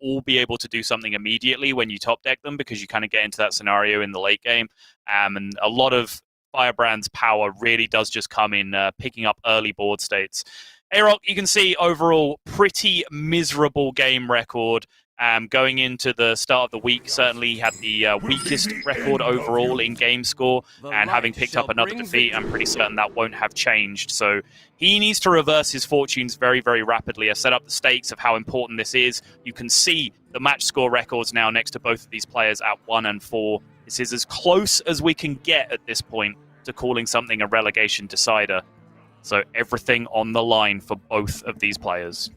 all be able to do something immediately when you top deck them, because you kind of get into that scenario in the late game. And a lot of Firebrand's power really does just come in picking up early board states. AyRoK, you can see overall pretty miserable game record. Going into the start of the week, certainly he had the weakest record overall in game score, and having picked up another defeat, I'm pretty certain that won't have changed. So he needs to reverse his fortunes very, very rapidly. I set up the stakes of how important this is. You can see the match score records now next to both of these players at 1 and 4. This is as close as we can get at this point to calling something a relegation decider. So everything on the line for both of these players.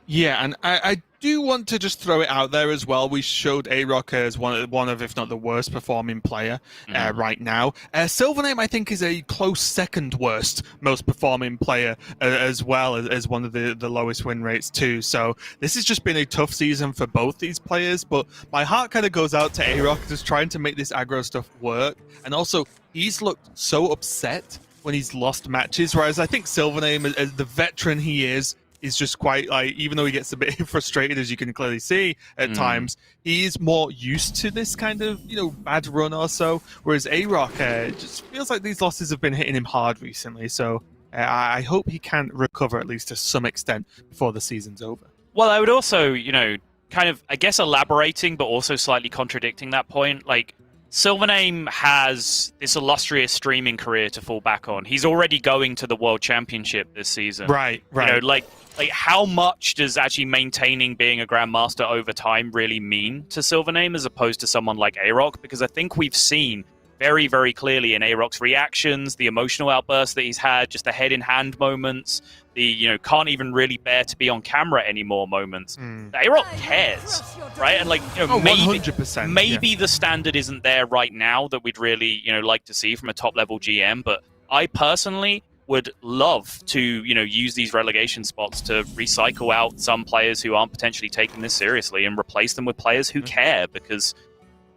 Yeah, and I do want to just throw it out there as well. We showed AyRoK as one of, if not the worst performing player right now. SilverName, I think, is a close second worst most performing player as well as one of the lowest win rates too. So this has just been a tough season for both these players, but my heart kind of goes out to AyRoK, just trying to make this aggro stuff work. And also, he's looked so upset when he's lost matches, whereas I think SilverName, as the veteran he is just quite, like, even though he gets a bit frustrated, as you can clearly see at times, he's more used to this kind of, bad run or so, whereas AyRoK just feels like these losses have been hitting him hard recently. So I hope he can recover at least to some extent before the season's over. Well, I would also, kind of, I guess, elaborating, but also slightly contradicting that point. Like, SilverName has this illustrious streaming career to fall back on. He's already going to the World Championship this season. Right. Like how much does actually maintaining being a Grandmaster over time really mean to SilverName as opposed to someone like AyRoK? Because I think we've seen very, very clearly in AyRoK's reactions, the emotional outbursts that he's had, just the head-in-hand moments, the, can't even really bear to be on camera anymore moments. AyRoK cares, right? And, maybe 100%, the standard isn't there right now that we'd really, like to see from a top-level GM, but I personally would love to, use these relegation spots to recycle out some players who aren't potentially taking this seriously and replace them with players who care, because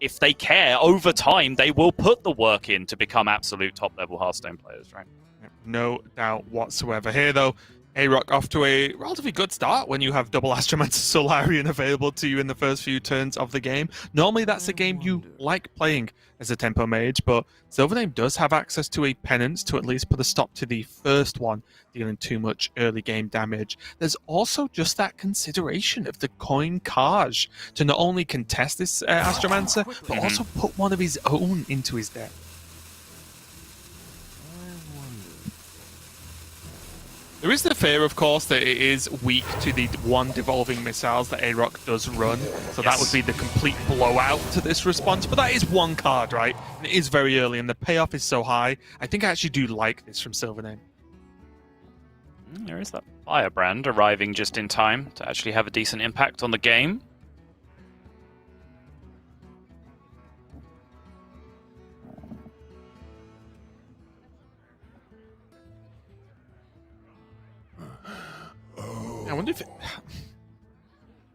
if they care, over time, they will put the work in to become absolute top-level Hearthstone players, right? No doubt whatsoever. Here, though, AyRoK off to a relatively good start when you have double Astromancer Solarian available to you in the first few turns of the game. Normally, that's a game you like playing as a tempo mage, but SilverName does have access to a penance to at least put a stop to the first one, dealing too much early game damage. There's also just that consideration of the coin Kaj to not only contest this Astromancer, but also put one of his own into his deck. There is the fear, of course, that it is weak to the one devolving missiles that AyRoK does run, so that would be the complete blowout to this response, but that is one card, right? And it is very early, and the payoff is so high. I think I actually do like this from SilverName. There is that Firebrand arriving just in time to actually have a decent impact on the game. I wonder if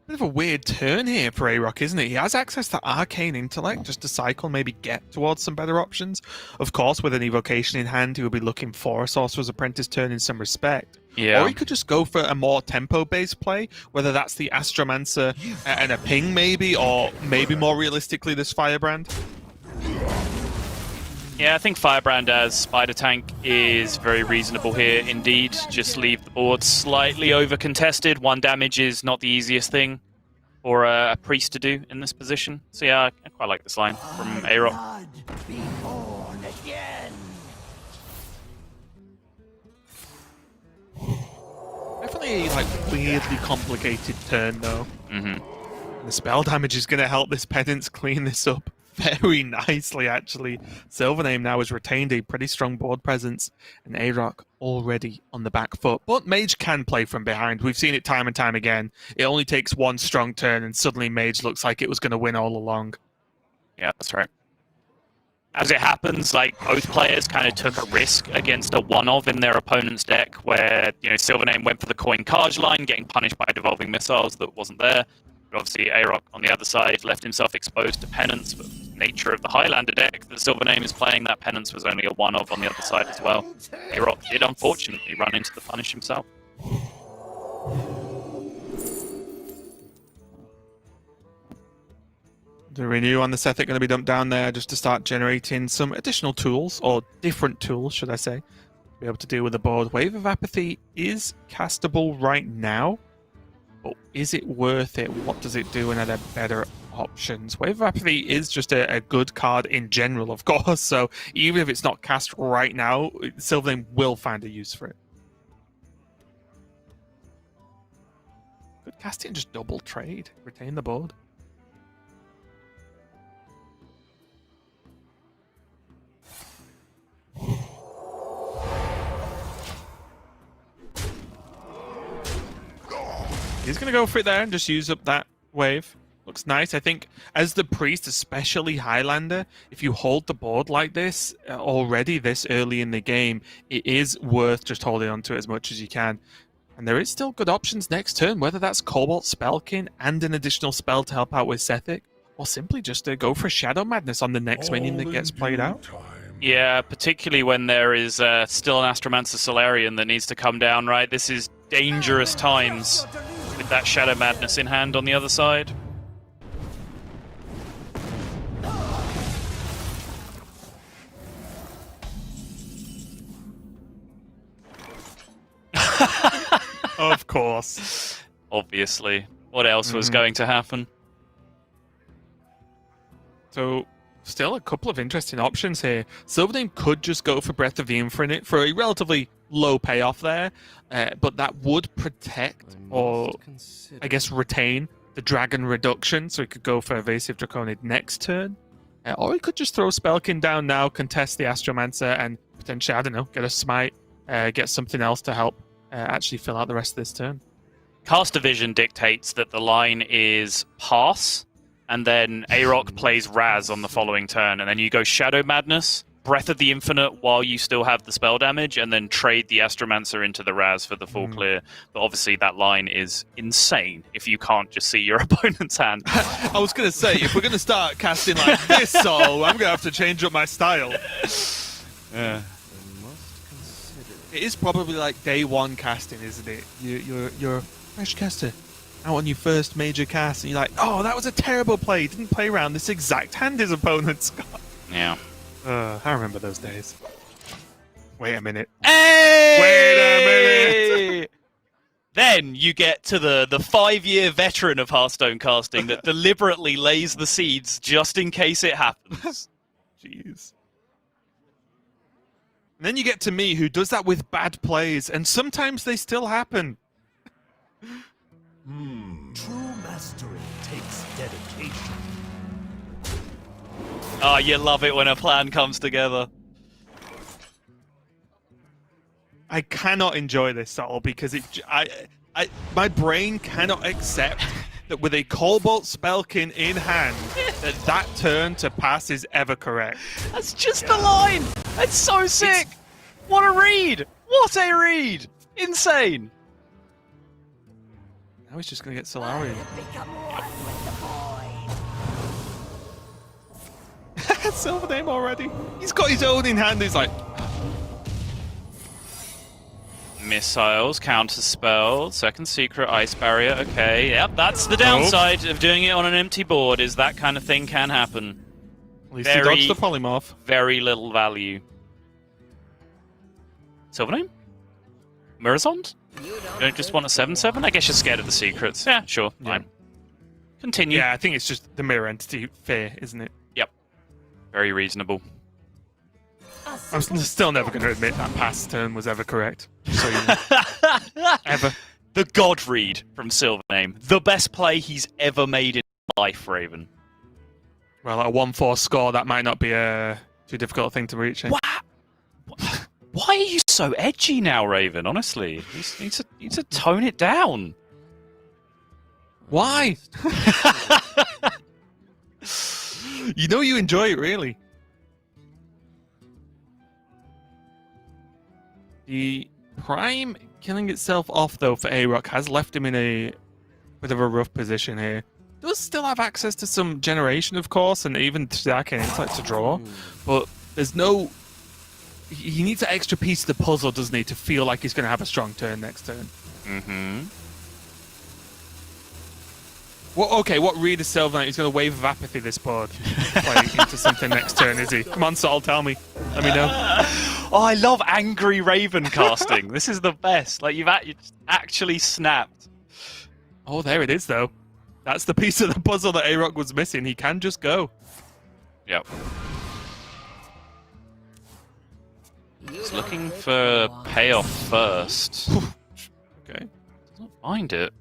bit of a weird turn here for AyRoK, isn't it? He has access to Arcane Intellect just to cycle, maybe get towards some better options. Of course, with an Evocation in hand, he would be looking for a Sorcerer's Apprentice turn in some respect. Yeah. Or he could just go for a more tempo-based play, whether that's the Astromancer and a ping maybe, or maybe more realistically this Firebrand. Yeah, I think Firebrand as Spider Tank is very reasonable here indeed. Just leave the board slightly over-contested. 1 damage is not the easiest thing for a priest to do in this position. So yeah, I quite like this line from AyRoK. Definitely a weirdly complicated turn though. And the spell damage is going to help this Penance clean this up very nicely, actually. SilverName now has retained a pretty strong board presence, and AyRoK already on the back foot. But Mage can play from behind. We've seen it time and time again. It only takes 1 strong turn, and suddenly Mage looks like it was going to win all along. Yeah, that's right. As it happens, both players kind of took a risk against a one-of in their opponent's deck, where SilverName went for the coin Kaj line, getting punished by devolving missiles that wasn't there. But obviously, AyRoK on the other side left himself exposed to Penance, but the nature of the Highlander deck that SilverName is playing, that Penance was only a one-of on the other side as well. AyRoK did unfortunately run into the punish himself. The renew on the Sethic going to be dumped down there just to start generating some additional tools, or different tools, should I say, to be able to deal with the board. Wave of Apathy is castable right now, but is it worth it? What does it do, and are there better options? Wave of Apathy is just a good card in general, of course, so even if it's not cast right now, SilverName will find a use for it. Could cast it and just double trade, retain the board. He's going to go for it there and just use up that wave. Looks nice. I think as the priest, especially Highlander, if you hold the board like this already this early in the game, it is worth just holding on to it as much as you can. And there is still good options next turn, whether that's Cobalt Spellkin and an additional spell to help out with Sethic, or simply just to go for Shadow Madness on the next minion that gets played out. Yeah, particularly when there is still an Astromancer Solarian that needs to come down, right? This is dangerous times with that Shadow Madness in hand on the other side. Of course. Obviously. What else was going to happen? So, still a couple of interesting options here. SilverName could just go for Breath of the Infinite for a relatively low payoff there, but that would protect, or I guess retain, the Dragon Reduction, so he could go for Evasive Draconid next turn. Or he could just throw Spellkin down now, contest the Astromancer, and potentially, I don't know, get a Smite, get something else to help actually fill out the rest of this turn. Caster Vision dictates that the line is pass, and then AyRoK plays Raz on the following turn, and then you go Shadow Madness, Breath of the Infinite while you still have the spell damage, and then trade the Astromancer into the Raz for the full clear. But obviously that line is insane if you can't just see your opponent's hand. I was going to say, if we're going to start casting like this, so I'm going to have to change up my style. Yeah. It is probably like day one casting, isn't it? You're a fresh caster out on your first major cast, and you're like, oh, that was a terrible play. He didn't play around this exact hand his opponent's got. Yeah. I remember those days. Wait a minute. Hey! Wait a minute! Then you get to the 5-year veteran of Hearthstone casting that deliberately lays the seeds just in case it happens. Jeez. And then you get to me, who does that with bad plays, and sometimes they still happen. True mastery takes dedication. Oh, you love it when a plan comes together. I cannot enjoy this, Saul, because my brain cannot accept that with a Cobalt Spellkin in hand, that turn to pass is ever correct. That's just the line! That's so sick! What a read! What a read! Insane! Now he's just going to get Solarian. SilverName already. He's got his own in hand. He's like... Missiles, counter spell, second secret, ice barrier. Okay, yep, that's the downside of doing it on an empty board, is that kind of thing can happen. At least he dodged the polymorph. Very little value. SilverName? Mirror's? You don't just want a 7/7? I guess you're scared of the secrets. Yeah, sure, fine. Continue. Yeah, I think it's just the mirror entity fear, isn't it? Yep. Very reasonable. I'm still never going to admit that past turn was ever correct. So you know. Ever. The God read from SilverName. The best play he's ever made in life, Raven. Well, at a 1-4 score, that might not be a too difficult thing to reach. Eh? Why are you so edgy now, Raven? Honestly, you need to tone it down. Why? You know you enjoy it, really. The Prime killing itself off, though, for AyRoK has left him in a bit of a rough position here. Does still have access to some generation, of course, and even to the Arcane Insight to draw, but there's no... He needs an extra piece of the puzzle, doesn't he, to feel like he's going to have a strong turn next turn. Well, okay, what read is SilverName? He's going to Wave of Apathy this board. Play into something next turn, is he? Come on, Sol, tell me. Let me know. Oh, I love Angry Raven casting. This is the best. Like, you've actually snapped. Oh, there it is, though. That's the piece of the puzzle that AyRoK was missing. He can just go. Yep. He's looking for payoff first. Okay. Doesn't find it.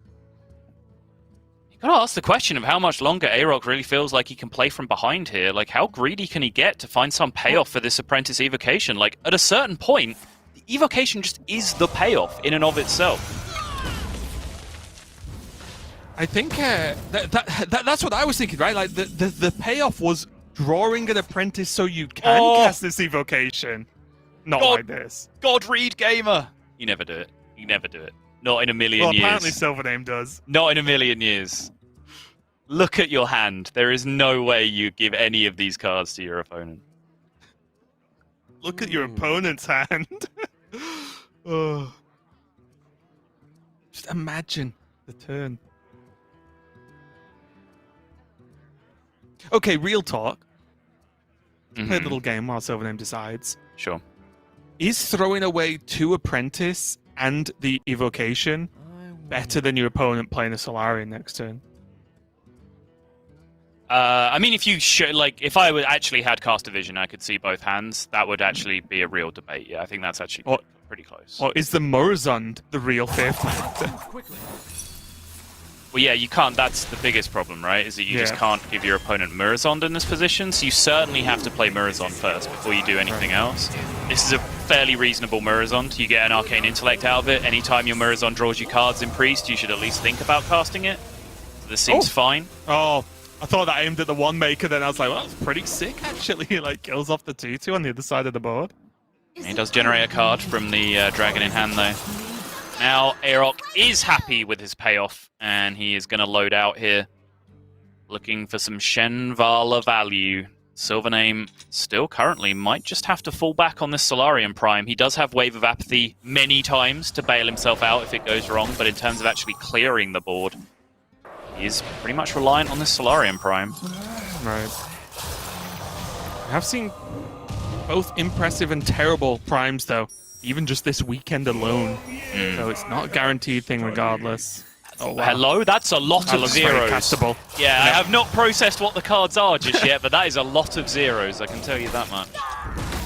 Gotta ask the question of how much longer AyRoK really feels like he can play from behind here. Like, how greedy can he get to find some payoff for this Apprentice evocation? Like, at a certain point, the evocation just is the payoff in and of itself. I think that's what I was thinking, right? Like, the payoff was drawing an Apprentice so you can cast this evocation. Not like this. God read gamer! You never do it. You never do it. Not in a million years. Well, apparently SilverName does. Not in a million years. Look at your hand. There is no way you give any of these cards to your opponent. Look at your opponent's hand. Oh. Just imagine the turn. Okay, real talk. Play a little game while SilverName decides. Sure. Is throwing away 2 Apprentice and the evocation better than your opponent playing a Solarian next turn? I mean, if you if I would actually had Caster Vision, I could see both hands. That would actually be a real debate. Yeah, I think that's actually pretty close. Or is the Murazond the real fifth? Well, yeah, you can't. That's the biggest problem, right? Is that you just can't give your opponent Murazond in this position. So you certainly have to play Murazond first before you do anything else. This is a fairly reasonable Murazond. You get an Arcane Intellect out of it. Anytime your Murazond draws you cards in Priest, you should at least think about casting it. So this seems fine. Oh, I thought that aimed at the 1-maker, then I was like, well, that's pretty sick, actually. He, like, kills off the 2/2 on the other side of the board. He does generate a card from the Dragon in hand, though. Now, AyRoK is happy with his payoff, and he is going to load out here, looking for some Shenvala value. SilverName still currently might just have to fall back on this Solarian Prime. He does have Wave of Apathy many times to bail himself out if it goes wrong, but in terms of actually clearing the board, he is pretty much reliant on this Solarian Prime. Right. I've seen both impressive and terrible primes, though, even just this weekend alone. So it's not a guaranteed thing regardless. Oh, wow. Hello? That's a lot of zeros. Castable. Yeah, I have not processed what the cards are just yet, but that is a lot of zeros, I can tell you that much.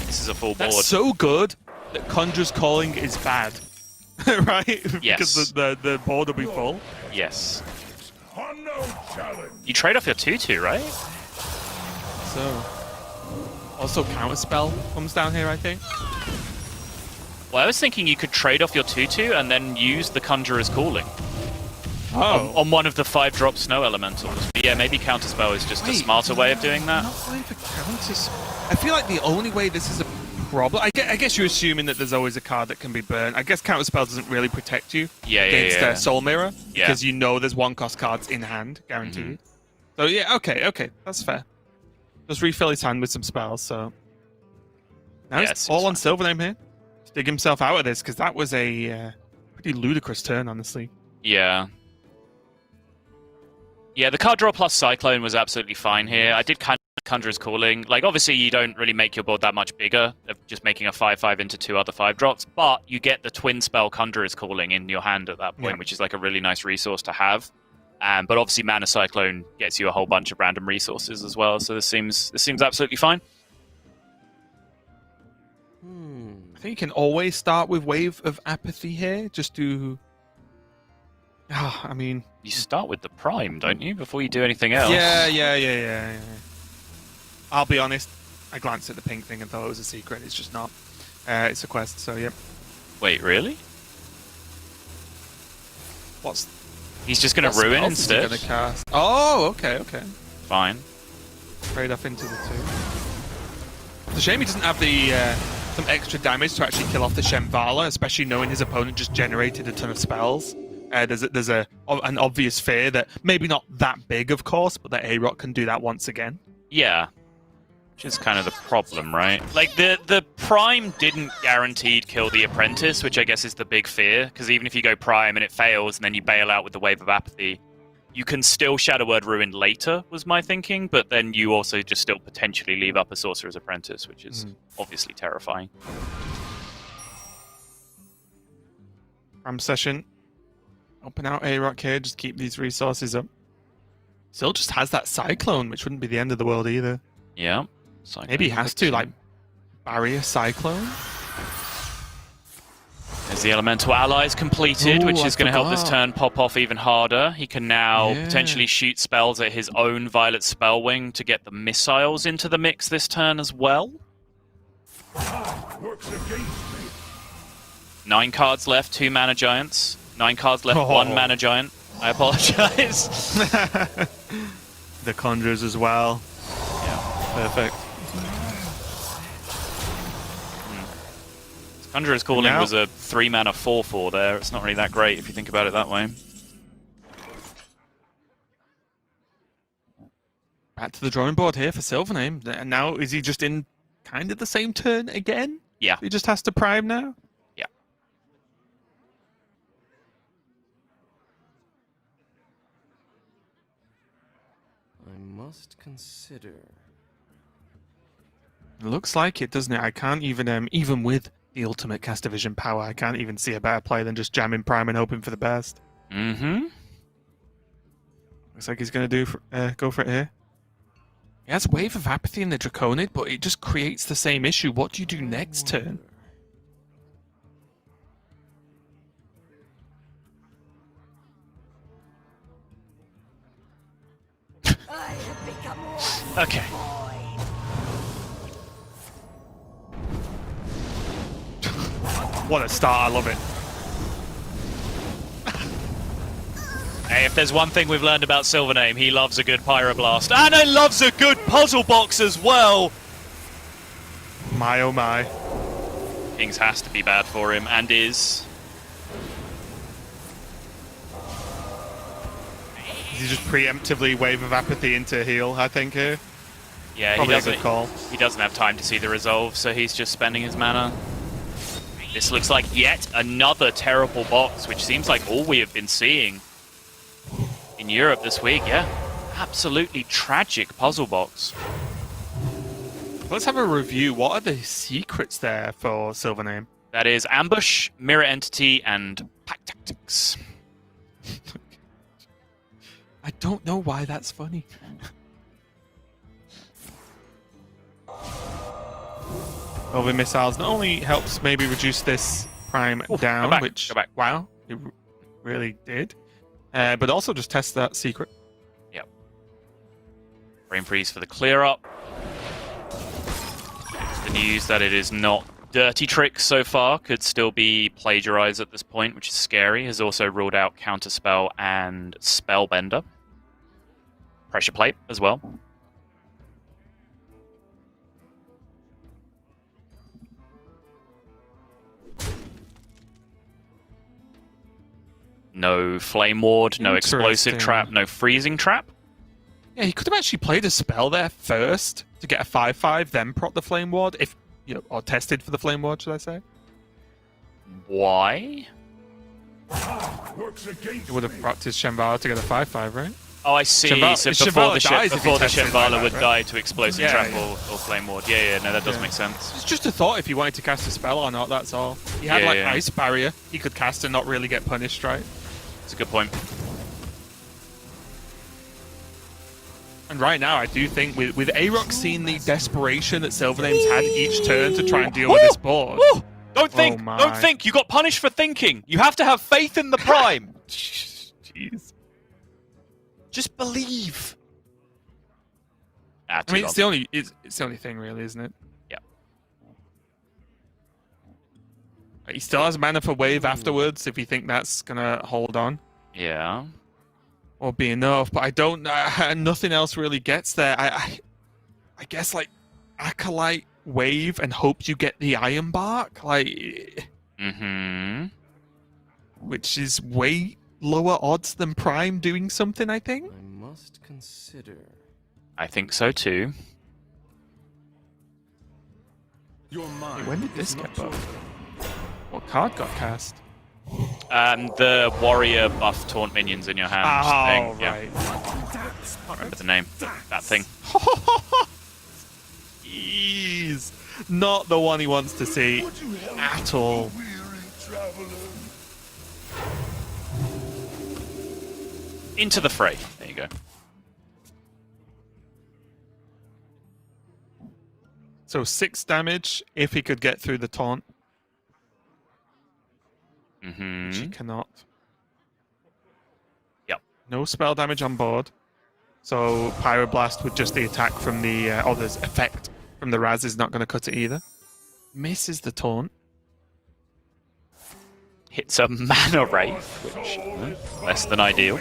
This is a full board. That's so good that Conjurer's Calling is bad. Right? Yes. Because the board will be full. Yes. You trade off your 2/2, right? So. Also, Counterspell comes down here, I think. Well, I was thinking you could trade off your 2/2 and then use the Conjurer's Calling. Oh. On one of the 5-drop snow elementals. But yeah, maybe Counterspell is just a smarter way of doing that. I'm not going for Counterspell. I feel like the only way this is a problem... I guess you're assuming that there's always a card that can be burnt. I guess Counterspell doesn't really protect you against Soul Mirror. Because you know there's 1-cost cards in hand, guaranteed. So yeah, okay. That's fair. Just refill his hand with some spells, so... Now it's all on SilverName here. To dig himself out of this, because that was a pretty ludicrous turn, honestly. Yeah. Yeah, the card draw plus Cyclone was absolutely fine here. I did kind of Conjurer's Calling. Like, obviously, you don't really make your board that much bigger, of just making a 5/5 into 2 other 5-drops, but you get the twin spell Conjurer's Calling in your hand at that point, which is like a really nice resource to have. But obviously, Mana Cyclone gets you a whole bunch of random resources as well, so this seems absolutely fine. I think you can always start with Wave of Apathy here, just to... I mean... You start with the Prime, don't you, before you do anything else? Yeah. I'll be honest, I glanced at the pink thing and thought it was a secret. It's just not. It's a quest, so yep. Wait, really? What's... He's just going to ruin instead? Gonna cast? Oh, okay. Fine. Trade off into the 2. It's a shame he doesn't have the some extra damage to actually kill off the Shenvala, especially knowing his opponent just generated a ton of spells. There's an obvious fear that, maybe not that big, of course, but that AyRoK can do that once again. Yeah. Which is kind of the problem, right? Like, the Prime didn't guaranteed kill the Apprentice, which I guess is the big fear, because even if you go Prime and it fails, and then you bail out with the Wave of Apathy, You can still Shadow Word Ruin later, was my thinking, but then you also just still potentially leave up a Sorcerer's Apprentice, which is obviously terrifying. Ram session. Open out AyRoK here, just keep these resources up. Still just has that Cyclone, which wouldn't be the end of the world either. Yeah. Maybe he has to, like, barrier Cyclone? There's the Elemental Allies completed, which is going to help this turn pop off even harder. He can now potentially shoot spells at his own Violet Spellwing to get the missiles into the mix this turn as well. 9 cards left, 2 Mana Giants. 9 cards left, 1 Mana Giant. I apologize. The Conjurers as well. Yeah. Perfect. Conjurer's Calling was a 3 mana 4/4 there. It's not really that great if you think about it that way. Back to the drawing board here for SilverName. And now is he just in kind of the same turn again? Yeah. He just has to prime now? Yeah. I must consider. It looks like it, doesn't it? I can't even, even with the ultimate caster vision power, I can't even see a better play than just jamming prime and hoping for the best. Mm-hmm. Looks like he's going to go for it here. He has Wave of Apathy in the Draconid, but it just creates the same issue. What do you do next turn? Okay. What a start, I love it. Hey, if there's one thing we've learned about SilverName, he loves a good Pyroblast. And he loves a good puzzle box as well! My oh my. Kings has to be bad for him, and is. Is he just preemptively Wave of Apathy into heal, I think, here? Yeah, Probably a good call. He doesn't have time to see the resolve, so he's just spending his mana. This looks like yet another terrible box, which seems like all we have been seeing in Europe this week. Yeah, absolutely tragic puzzle box. Let's have a review. What are the secrets there for SilverName? That is Ambush, Mirror Entity, and Pack Tactics. I don't know why that's funny. Over missiles not only helps maybe reduce this prime down, back, which go back. Wow, it really did, but also just test that secret. Yep. Brain freeze for the clear up. The news that it is not dirty tricks so far could still be plagiarized at this point, which is scary. Has also ruled out Counterspell and Spellbender. Pressure plate as well. No Flame Ward, no Explosive Trap, no Freezing Trap. Yeah, he could have actually played a spell there first to get a 5/5, then prot the Flame Ward, if or tested for the Flame Ward, should I say? Why? He would have procced his Shambhala to get a 5/5, right? Oh, I see. So before the Shambhala would die to Explosive Trap or Flame Ward. Yeah, no, that does make sense. It's just a thought if he wanted to cast a spell or not, that's all. He had Ice Barrier, he could cast and not really get punished, right? That's a good point. And right now, I do think with AyRoK seeing the desperation that SilverName's had each turn to try and deal with this board. Don't think! Don't think! You got punished for thinking! You have to have faith in the Prime! Jeez. Just believe! I mean, it's the only thing, really, isn't it? Yeah. He still has mana for Wave afterwards, if you think that's gonna hold on. Yeah. Or be enough, but I don't. Nothing else really gets there. I guess like Acolyte, Wave, and hope you get the Iron Bark, like. Which is way lower odds than Prime doing something. I think. I must consider. I think so too. Your mind when did this get buffed? What card got cast? The warrior buff taunt minions in your hand. Oh, thing. right. Yeah. Can't remember the name. That thing. Jeez. Not the one he wants to see at all. Into the fray. There you go. So 6 damage if he could get through the taunt. Mm-hmm. Which he cannot. Yep. No spell damage on board. So Pyroblast with just the attack from the other's effect from the Raz is not going to cut it either. Misses the taunt. Hits a mana wraith, which less than ideal.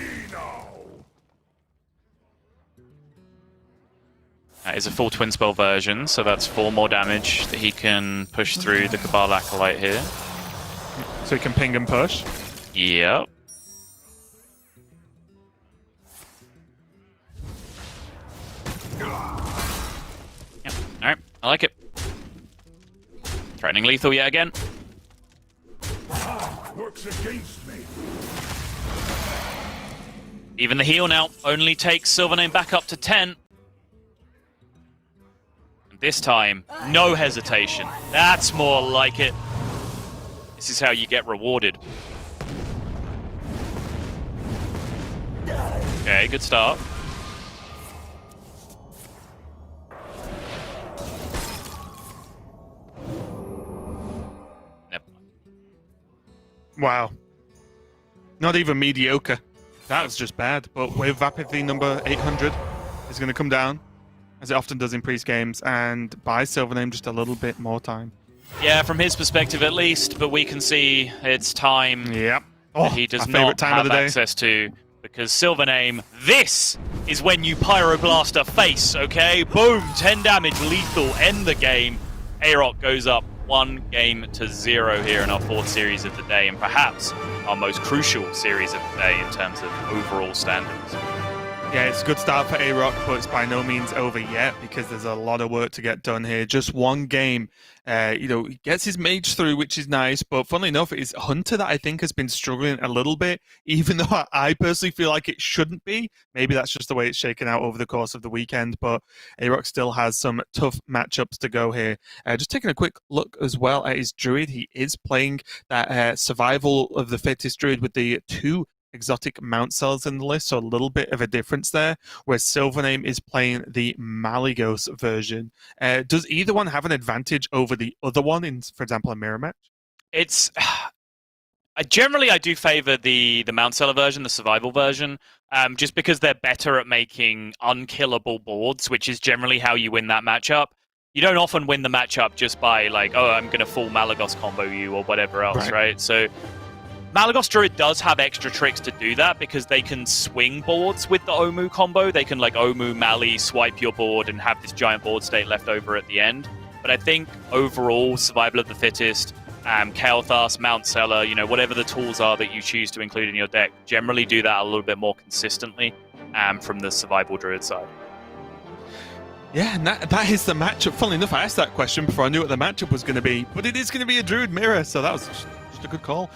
That is a full twin spell version, so that's 4 more damage that he can push through the Cabal Acolyte here. So he can ping and push. Yep. Yep. Alright, I like it. Threatening lethal yet again. Works against me. Even the heal now only takes SilverName back up to 10. And this time, no hesitation. That's more like it. This is how you get rewarded. Okay, good start. Never mind. Wow. Not even mediocre. That was just bad. But with Apathy number 800 is going to come down, as it often does in pre-games, and buy SilverName just a little bit more time. Yeah, from his perspective at least, but we can see it's time Yep. that he does not have access to, because SilverName, this is when you Pyroblast a face, okay? Boom, 10 damage, lethal, end the game. AyRoK goes up 1-0 here in our 4th series of the day, and perhaps our most crucial series of the day in terms of overall standards. Yeah, it's a good start for AyRoK, but it's by no means over yet because there's a lot of work to get done here. Just one game, he gets his mage through, which is nice, but funnily enough, it's Hunter that I think has been struggling a little bit, even though I personally feel like it shouldn't be. Maybe that's just the way it's shaken out over the course of the weekend, but AyRoK still has some tough matchups to go here. Just taking a quick look as well at his Druid. He is playing that survival of the fittest Druid with the 2 exotic mount cells in the list, so a little bit of a difference there, where SilverName is playing the Malygos version. Does either one have an advantage over the other one in, for example, a mirror match? It's generally I do favor the mount seller version, the survival version, just because they're better at making unkillable boards, which is generally how you win that matchup. You don't often win the matchup just by like, oh, I'm going to full Malygos combo you or whatever else, right? So Malygos Druid does have extra tricks to do that because they can swing boards with the Omu combo. They can like Omu, Mali, swipe your board and have this giant board state left over at the end. But I think overall, Survival of the Fittest, Kael'thas, Mount Seller, whatever the tools are that you choose to include in your deck, generally do that a little bit more consistently from the Survival Druid side. Yeah, and that is the matchup. Funnily enough, I asked that question before I knew what the matchup was going to be, but it is going to be a Druid mirror, so that was just a good call.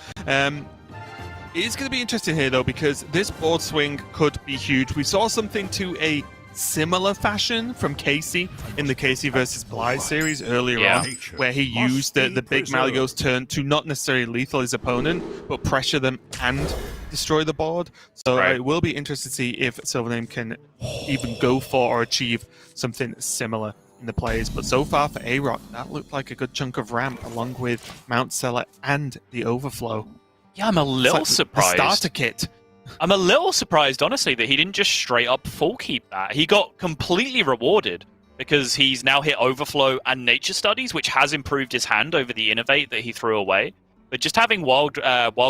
It is going to be interesting here, though, because this board swing could be huge. We saw something to a similar fashion from Casey in the Casey versus Blythe series earlier on, where he used the big Malygos turn to not necessarily lethal his opponent, but pressure them and destroy the board. So it will be interesting to see if SilverName can even go for or achieve something similar in the plays. But so far for AyRoK, that looked like a good chunk of ramp along with Mount Seller and the Overflow. Yeah, I'm a little surprised. The starter kit. I'm a little surprised, honestly, that he didn't just straight up full keep that. He got completely rewarded because he's now hit Overflow and Nature Studies, which has improved his hand over the Innovate that he threw away. But just having Wild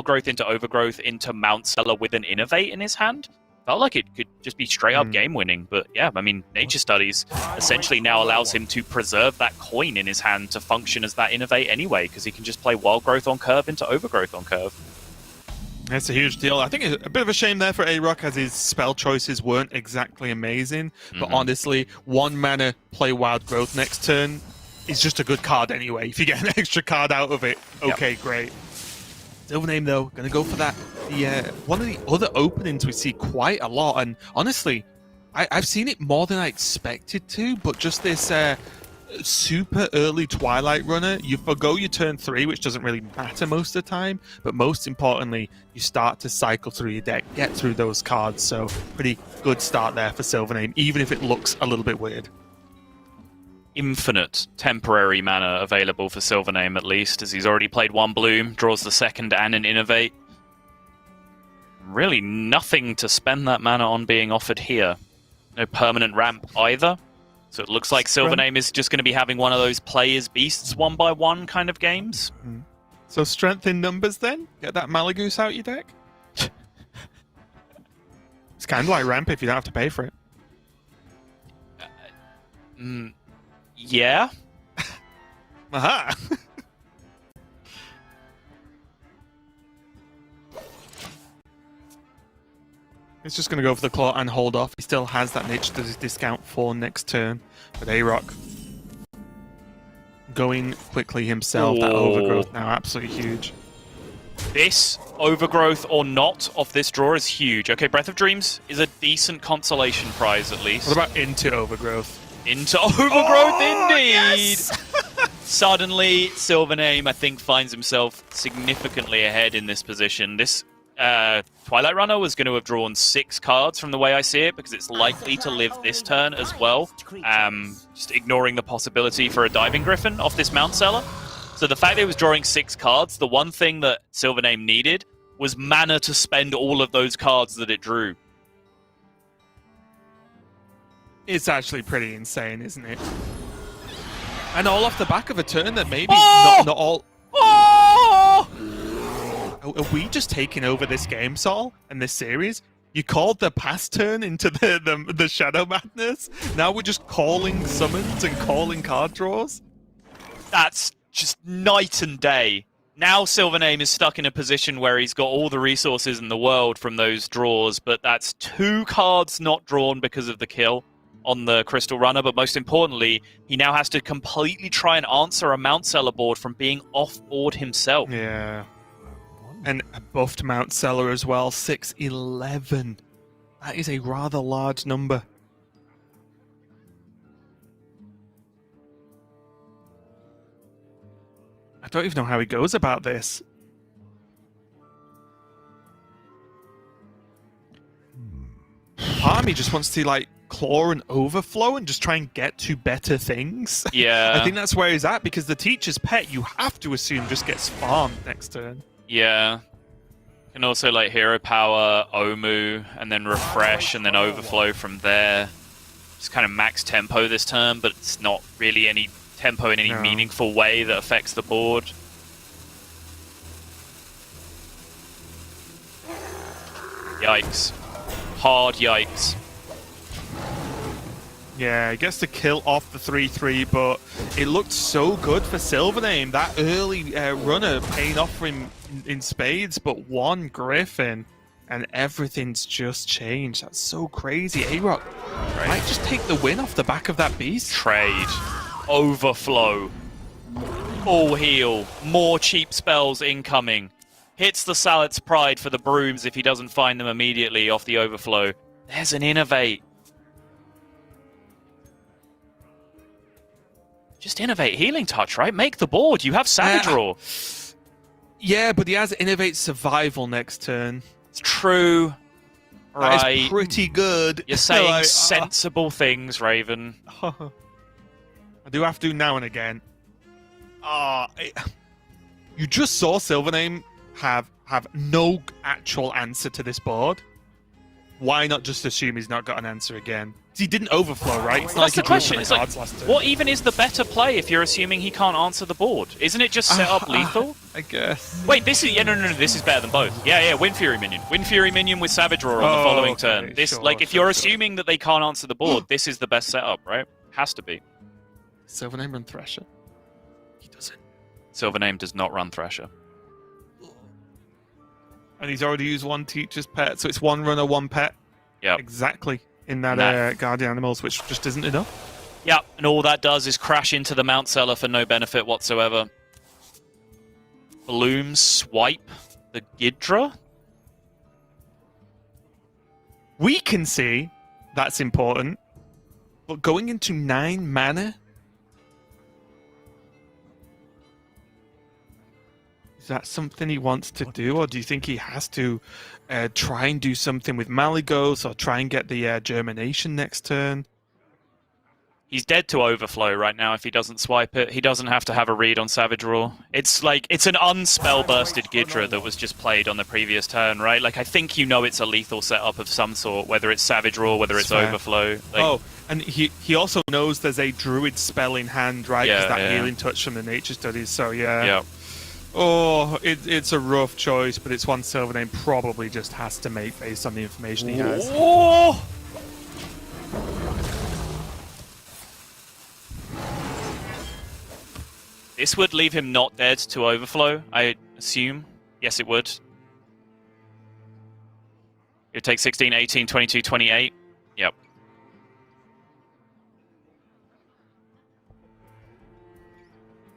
Growth into Overgrowth into Mount Seller with an Innovate in his hand felt like it could just be straight up game winning. But yeah, I mean, Nature Studies essentially now allows him to preserve that coin in his hand to function as that Innovate anyway, because he can just play Wild Growth on curve into Overgrowth on curve. That's a huge deal. I think it's a bit of a shame there for AyRoK, as his spell choices weren't exactly amazing. But honestly, 1 mana, play Wild Growth next turn is just a good card anyway. If you get an extra card out of it, okay, great. SilverName, though, going to go for that. One of the other openings we see quite a lot, and honestly, I've seen it more than I expected to, but just this super early Twilight Runner, you forgo your turn 3, which doesn't really matter most of the time, but most importantly, you start to cycle through your deck, get through those cards, so pretty good start there for SilverName, even if it looks a little bit weird. Infinite temporary mana available for SilverName, at least, as he's already played one Bloom, draws the second and an Innovate. Really nothing to spend that mana on being offered here. No permanent ramp either. So it looks like SilverName is just going to be having one of those play as beasts 1x1 kind of games. So strength in numbers then? Get that Malagoose out your deck? It's kind of like ramp if you don't have to pay for it. Yeah. Aha! He's just going to go for the claw and hold off. He still has that niche to discount for next turn. But AyRoK going quickly himself. That overgrowth now absolutely huge. This overgrowth or not of this draw is huge. Okay, Breath of Dreams is a decent consolation prize at least. What about into overgrowth? Into overgrowth, indeed! Yes! Suddenly, SilverName, I think, finds himself significantly ahead in this position. This Twilight Runner was going to have drawn 6 cards from the way I see it, because it's likely to live this turn as well. Just ignoring the possibility for a Diving Griffin off this Mount Seller. So the fact that it was drawing 6 cards, the one thing that SilverName needed was mana to spend all of those cards that it drew. It's actually pretty insane, isn't it? And all off the back of a turn that maybe not all... Are we just taking over this game, Sol, and this series? You called the past turn into the Shadow Madness? Now we're just calling summons and calling card draws? That's just night and day. Now SilverName is stuck in a position where he's got all the resources in the world from those draws, but that's 2 cards not drawn because of the kill on the Crystal Runner, but most importantly, he now has to completely try and answer a Mount Seller board from being off-board himself. Yeah. And a buffed Mount Seller as well, 611. That is a rather large number. I don't even know how he goes about this. Part of me just wants to, like, claw and overflow and just try and get to better things. Yeah. I think that's where he's at, because the teacher's pet, you have to assume, just gets farmed next turn. Yeah. Can also like Hero Power, Omu, and then refresh, and then overflow from there. It's kind of max tempo this turn, but it's not really any tempo in any meaningful way that affects the board. Yikes. Hard yikes. Yeah, he gets to kill off the 3-3, but it looked so good for SilverName. That early runner paying off for him in spades, but one Griffin, and everything's just changed. That's so crazy. AyRoK might just take the win off the back of that beast. Trade. Overflow. Full heal. More cheap spells incoming. Hits the Salad's Pride for the brooms if he doesn't find them immediately off the overflow. There's an Innovate. Just Innovate Healing Touch, right? Make the board. You have Savage Roar. Yeah, but he has Innovate Survival next turn. It's true. That right. is pretty good. You're saying sensible things, Raven. I do have to now and again. You just saw SilverName have no actual answer to this board. Why not just assume he's not got an answer again? He didn't overflow, right? It's not That's like the question. It's like, last turn. what even is the better play if you're assuming he can't answer the board? Isn't it just set up lethal? I guess. Wait, this is no. This is better than both. Yeah. Wind Fury minion. Wind Fury minion with Savage Roar on the following turn. This, if you're assuming that they can't answer the board, this is the best setup, right? Has to be. SilverName run Thresher? He doesn't. SilverName does not run Thresher. And he's already used one teacher's pet, so it's one runner, one pet. Yeah. Exactly. In that Guardian Animals, which just isn't enough. Yeah, and all that does is crash into the Mount Seller for no benefit whatsoever. Bloom, swipe. the Gidra? We can see that's important, but going into 9 mana? Is that something he wants to do, or do you think he has to try and do something with Malygos, or try and get the Germination next turn? He's dead to Overflow right now if he doesn't swipe it. He doesn't have to have a read on Savage Roar. It's like, it's an unspell-bursted Gidra that was just played on the previous turn, right? Like, I think you know it's a lethal setup of some sort, whether it's Savage Roar, whether it's Overflow. Like, oh, and he also knows there's a Druid spell in hand, right? Because that Healing Touch from the Nature Studies, so yeah. Oh, it's a rough choice, but it's one SilverName probably just has to make based on the information he has. Oh! This would leave him not dead to Overflow, I assume. Yes, it would. It would take 16, 18, 22, 28. Yep.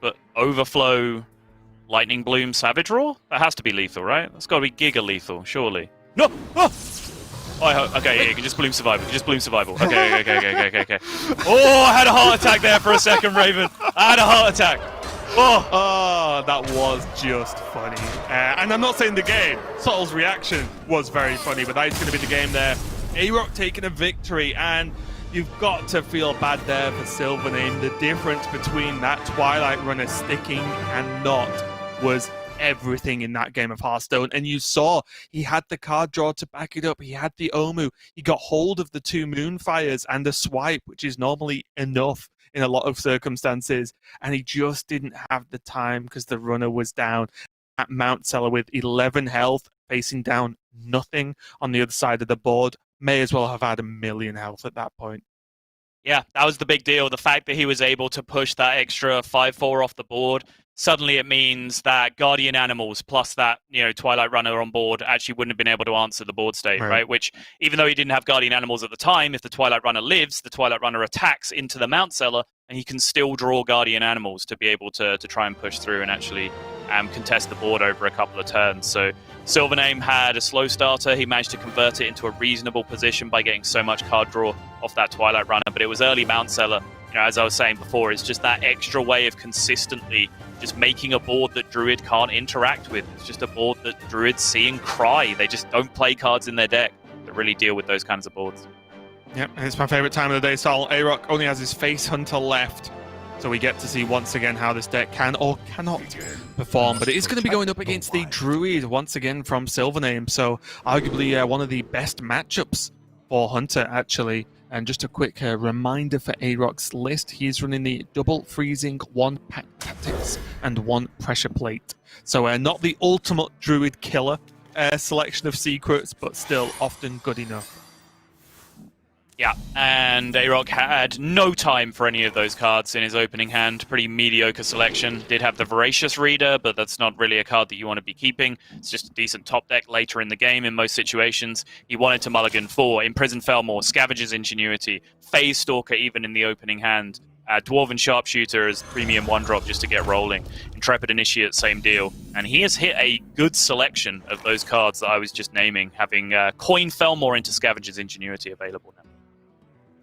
But Overflow, Lightning Bloom, Savage Roar? That has to be lethal, right? That's got to be Giga lethal, surely. No! Oh! Okay, yeah, you can just Bloom Survival. Okay. Oh, I had a heart attack there for a second, Raven. I had a heart attack. Oh, that was just funny. And I'm not saying the game. Subtle's reaction was very funny, but that is going to be the game there. AyRoK taking a victory, and you've got to feel bad there for SilverName. The difference between that Twilight Runner sticking and not was everything in that game of Hearthstone. And you saw he had the card draw to back it up. He had the Omu. He got hold of the 2 Moonfires and the swipe, which is normally enough in a lot of circumstances, and he just didn't have the time because the runner was down at Mount Seller with 11 health, facing down nothing on the other side of the board. May as well have had 1 million health at that point. Yeah, that was the big deal. The fact that he was able to push that extra 5/4 off the board, suddenly it means that Guardian Animals plus that, Twilight Runner on board actually wouldn't have been able to answer the board state, right? Which, even though he didn't have Guardian Animals at the time, if the Twilight Runner lives, the Twilight Runner attacks into the Mount Seller, and he can still draw Guardian Animals to be able to try and push through and actually contest the board over a couple of turns. So SilverName had a slow starter. He managed to convert it into a reasonable position by getting so much card draw off that Twilight Runner, but it was early Mount Seller. As I was saying before, it's just that extra way of consistently just making a board that Druid can't interact with. It's just a board that Druids see and cry. They just don't play cards in their deck that really deal with those kinds of boards. Yep, and it's my favorite time of the day, Sol. AyRoK only has his Face Hunter left, so we get to see once again how this deck can or cannot perform. But it is going to be going up against the Druid once again from SilverName, so arguably one of the best matchups for Hunter, actually. And just a quick reminder for AyRoK's list, he's running the double freezing, 1 pack tactics, and 1 pressure plate. So not the ultimate Druid killer selection of secrets, but still often good enough. Yeah, and AyRoK had no time for any of those cards in his opening hand. Pretty mediocre selection. Did have the Voracious Reader, but that's not really a card that you want to be keeping. It's just a decent top deck later in the game in most situations. He wanted to mulligan for Imprison Felmore, Scavenger's Ingenuity, Phase Stalker even in the opening hand, Dwarven Sharpshooter as premium 1-drop just to get rolling, Intrepid Initiate, same deal. And he has hit a good selection of those cards that I was just naming, having Coin Felmore into Scavenger's Ingenuity available now.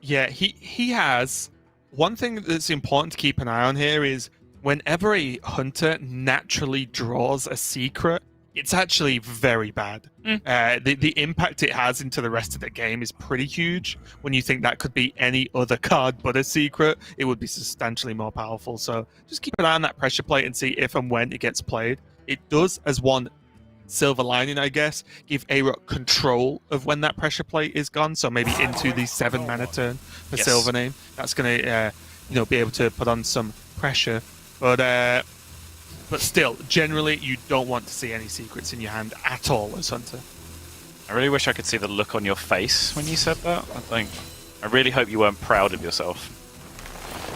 Yeah, he has. One thing that's important to keep an eye on here is whenever a hunter naturally draws a secret, it's actually very bad. The impact it has into the rest of the game is pretty huge. When you think that could be any other card but a secret, it would be substantially more powerful. So just keep an eye on that pressure plate and see if and when it gets played. It does, as one silver lining, I guess, give AyRoK control of when that pressure plate is gone. So maybe into the 7 mana turn for SilverName, that's going to be able to put on some pressure. But still, generally, you don't want to see any secrets in your hand at all as Hunter. I really wish I could see the look on your face when you said that. I really hope you weren't proud of yourself.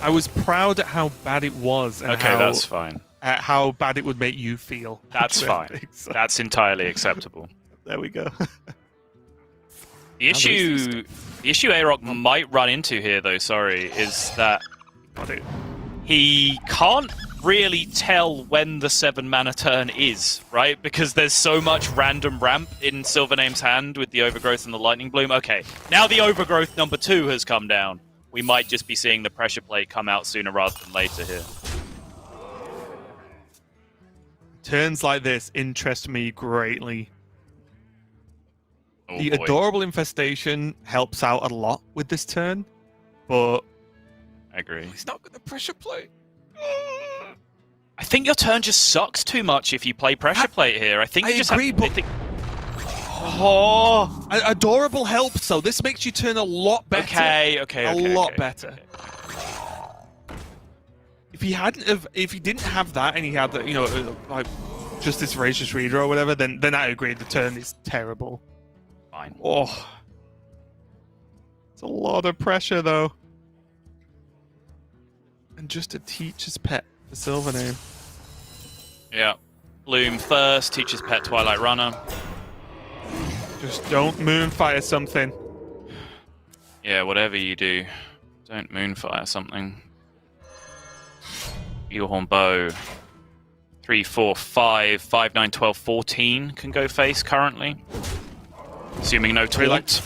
I was proud at how bad it was. And okay, that's fine. How bad it would make you feel. That's fine. So. That's entirely acceptable. There we go. The issue AyRoK might run into here, though, is that he can't really tell when the 7-mana turn is, right? Because there's so much random ramp in SilverName's hand with the Overgrowth and the Lightning Bloom. Okay, now the Overgrowth number 2 has come down. We might just be seeing the Pressure Plate come out sooner rather than later here. Turns like this interest me greatly. Oh, The boy. Adorable Infestation helps out a lot with this turn, but I agree. he's not going to pressure play. I think your turn just sucks too much if you play Pressure Plate here. I think you just agree, have... but... I think... Oh! Adorable helps, so this makes you turn a lot better. Okay. A lot better. If he didn't have that and he had the, like just this Voracious Reader or whatever, then I agree the turn is terrible. Fine. Oh, it's a lot of pressure though, and just a teacher's pet for SilverName. Yeah. Bloom first, teacher's pet Twilight Runner. Just don't Moonfire something. Yeah, whatever you do, don't Moonfire something. Eaglehorn Bow. 3, 4, 5, 5, 9, 12, 14 can go face currently. Assuming no taunt.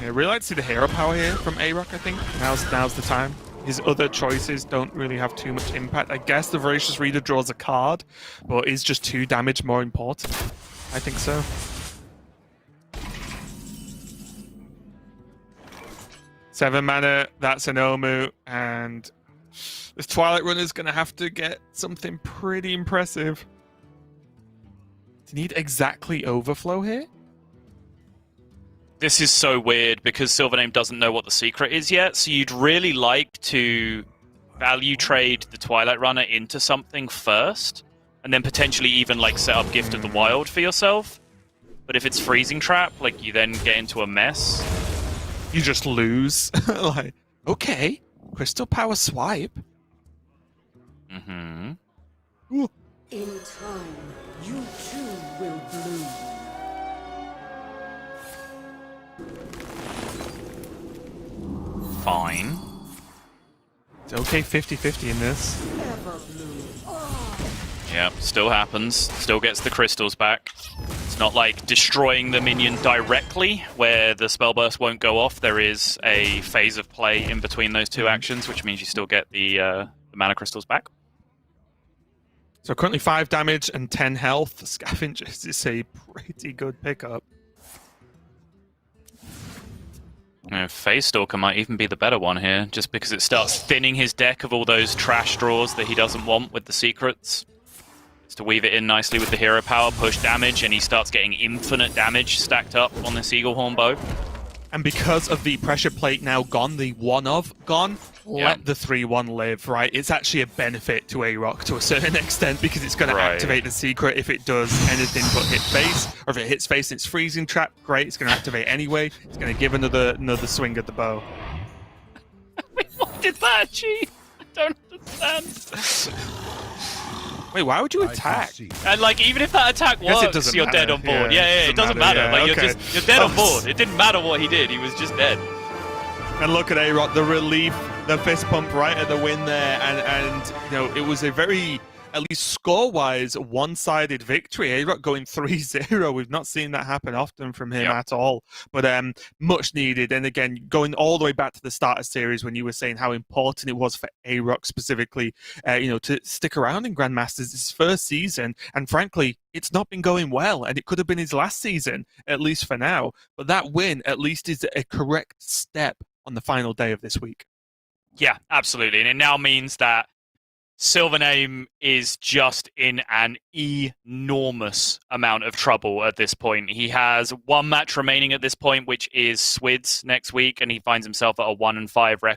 Yeah, really like to see the hero power here from AyRoK, I think. Now's the time. His other choices don't really have too much impact. I guess the Voracious Reader draws a card, but is just 2 damage more important? I think so. Seven mana, that's an Omu, and this Twilight Runner's going to have to get something pretty impressive. Do you need exactly Overflow here? This is so weird because SilverName doesn't know what the secret is yet, so you'd really like to value trade the Twilight Runner into something first, and then potentially even like set up Gift of the Wild for yourself. But if it's Freezing Trap, like you then get into a mess. You just lose. Like, okay, Crystal Power Swipe. Mm-hmm. Ooh. In time, you too will bloom. Fine. It's okay 50-50 in this. Ever bloom. Yeah, still happens. Still gets the crystals back. It's not like destroying the minion directly, where the spell burst won't go off. There is a phase of play in between those two actions, which means you still get the mana crystals back. So currently 5 damage and 10 health. Scavengers is a pretty good pickup. Phase Stalker might even be the better one here, just because it starts thinning his deck of all those trash draws that he doesn't want with the secrets. It's to weave it in nicely with the hero power, push damage, and he starts getting infinite damage stacked up on this Eaglehorn Bow. And because of the pressure plate now gone, the one-of gone, Yeah. let the 3-1 live, right? It's actually a benefit to AyRoK to a certain extent because it's going to activate the secret if it does anything but hit face. Or if it hits face and it's freezing trap, great, it's going to activate anyway. It's going to give another swing at the bow. Wait, what did that achieve? I don't understand. Wait, why would you attack? And like, even if that attack Guess it works, doesn't you're matter. dead on board. Yeah, It doesn't matter. yeah, Like, okay. you're dead on board. It didn't matter what he did. He was just dead. And look at AyRoK, the relief, the fist pump right at the win there, and it was a very, at least score-wise, one-sided victory. AyRoK going 3-0. We've not seen that happen often from him at all, but much needed. And again, going all the way back to the start of series when you were saying how important it was for AyRoK specifically, to stick around in Grandmasters his first season, and frankly, it's not been going well, and it could have been his last season, at least for now. But that win, at least, is a correct step on the final day of this week. Yeah, absolutely. And it now means that SilverName is just in an enormous amount of trouble at this point. He has one match remaining at this point, which is Swids next week, and he finds himself at a 1-5 record.